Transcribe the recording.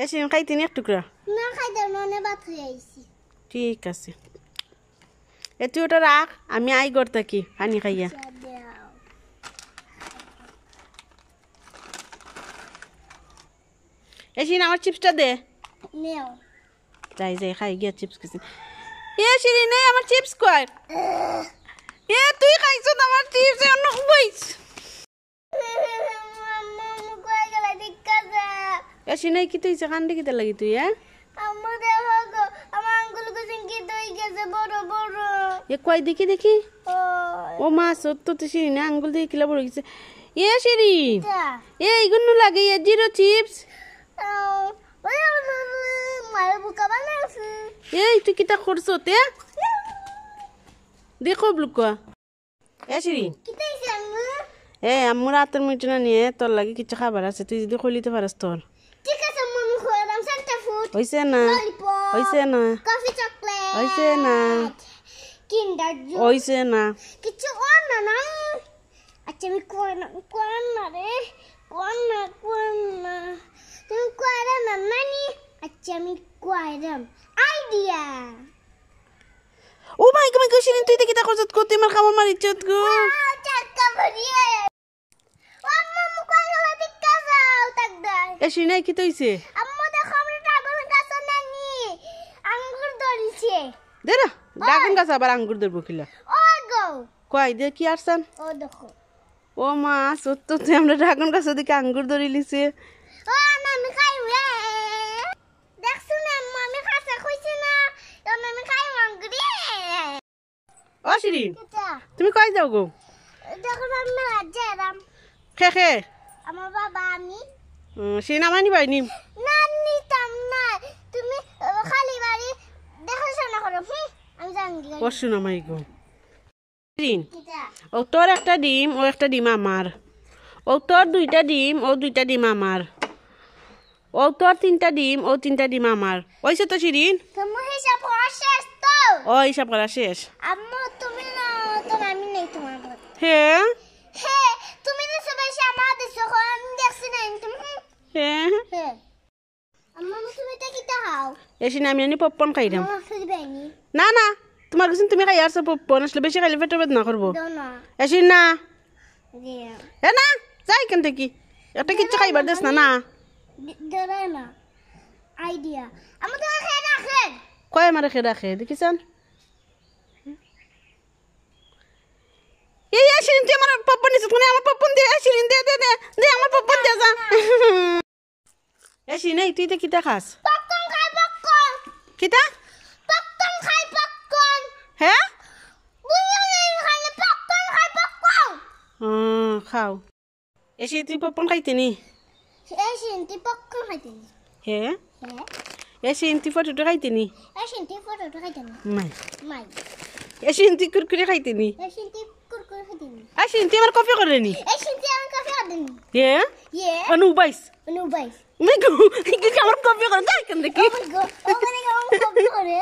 এসিন খাইতে নি এক টুকরা না খাইতে ননে ভাত হয়ে আইছি ঠিক আছে তুই ওটা রাখ আমি আই করতে কি পানি খাইয়া এসিন আমার চিপসটা দে নেও যাই যাই খাই গিয়া চিপস খাইছি এসিন নেই আমার চিপস কই তুই খাইছো আমার চিপস অন্য কইছ এসিন নাই কি তুই কান্দে কিতে লাগি তুই আম্মু দেখো গো আমার আঙ্গুল কুচিং কি দই গেছে বড় বড় কই দেখি দেখি ও মা সত্য তো শিরিন আঙ্গুল দিয়ে কিলা বড় গেছে শিরিন এইগুলো লাগে জিরো চিপস মার বুকা বানাইছি তুই কিতা করছো তে দেখো ব্লুকা শিরিন কিতা হইছে আম্মু আম্মু রাতের মিটনা নিয়ে তোর লাগে কিছু খাবার আছে তুই যদি খলিতে পারস তোর ঠিক আছে মামু খোলাম সাতটা ফুড হইছে না হইছে না কফি চকলেট হইছে না কিন্ডার জয় হইছে না কিছু কর না না আচ্ছা আমি কর না রে কর না তুমি কর না নানি আচ্ছা আমি করাম আইডিয়া ও মাই গড শিরিন তুই কিতা করছ তুই আমার খাবার মারিছত গো চাকা ভরিয়ে আম্মু কই গলা দিক্কা যাও তাক দাই শিরিন কি তইছে আম্মু দেখো আমরা ড্রাগন গাছ নানি আঙ্গুর ধরিছে দে না ড্রাগন গাছ আবার আঙ্গুর ধরবো কিলা ও গো কই দে কি আরছান ও দেখো ও মা সত্য তুই আমরা ড্রাগন গাছ দিকে আঙ্গুর ধরে লিছে ও আমি খাইবে দেখছ না আমি খাসা কইছি না আমি খাই আঙ্গুরি ও শিরিন কিতা তুমি কই যাও গো দেখো আমি যারাম খে আমার বাবা আমি শিরিন আমানি বাইনি না নিতাম না তুমি খালি বাড়ি দেখাশোনা করো আমি জানি পশু না মাই গো শিরিন কিতা ও তোর একটা ডিম ও একটা ডিম আমার ও তোর দুইটা ডিম ও দুইটা ডিম আমার ও তোর তিনটা ডিম ও তিনটা ডিম আমার ওইসে তো শিরিন তুমি হিসাব করা শেষ তো ও হিসাব করা শেষ আম্মু তুমি না তো আমি নেই তোমার বল হে হে তুমি তো সবাই আমার দেশে আমি দেখছি না তুমি হে হে আম্মু তুমি এটা কিটা খাও এসিন আমি আনি পপকর্ন খাইলাম আমার ফিরবেনি না না তোমার কাছে তুমি খাই আসছো পপকর্ন আসলে বেশি খাইলে পেটের বেদনা করবো দোনা এসিন না দিয়া না যাই কেন থেকে একটা কিচ্ছু খাইবার দেস না না দরে না আইডিয়া আমি তো খেয়ে রাখে কয় আমার খেয়ে রাখে দেখিছেন শিরিন তুই আমার পপকর্ন নিছিস মানে আমার পপকর্ন দে শিরিন দে দে দে দে আমার পপকর্ন দে যা শিরিন এই তুই তো কিতা খাস পপকর্ন খাই পপকর্ন কিতা পপকর্ন খাই পপকর্ন হ্যাঁ বুঝলি খালি পপকর্ন খাই পপকর্ন খাও এসে তুই পপকর্ন খাইতে নি এই সিনটি পপকর্ন খাইতে নি হ্যাঁ হ্যাঁ এসে তুই ফটোটা খাইতে নি এই সিনটি ফটোটা খাইতে নি মাই মাই এসে তুই কুরকুরে খাইতে নি এই সিনটি কুরকুরে খাইতে নি এসে তুই আমার কফি করে নি এই সিনটি আমি কফি খাইতে নি হ্যাঁ ইয়ে অনু বাইস নো বাইস মেগু কি আমার কফি করে যাই কেন দেখি ও মাই গড ও মানে কফি করে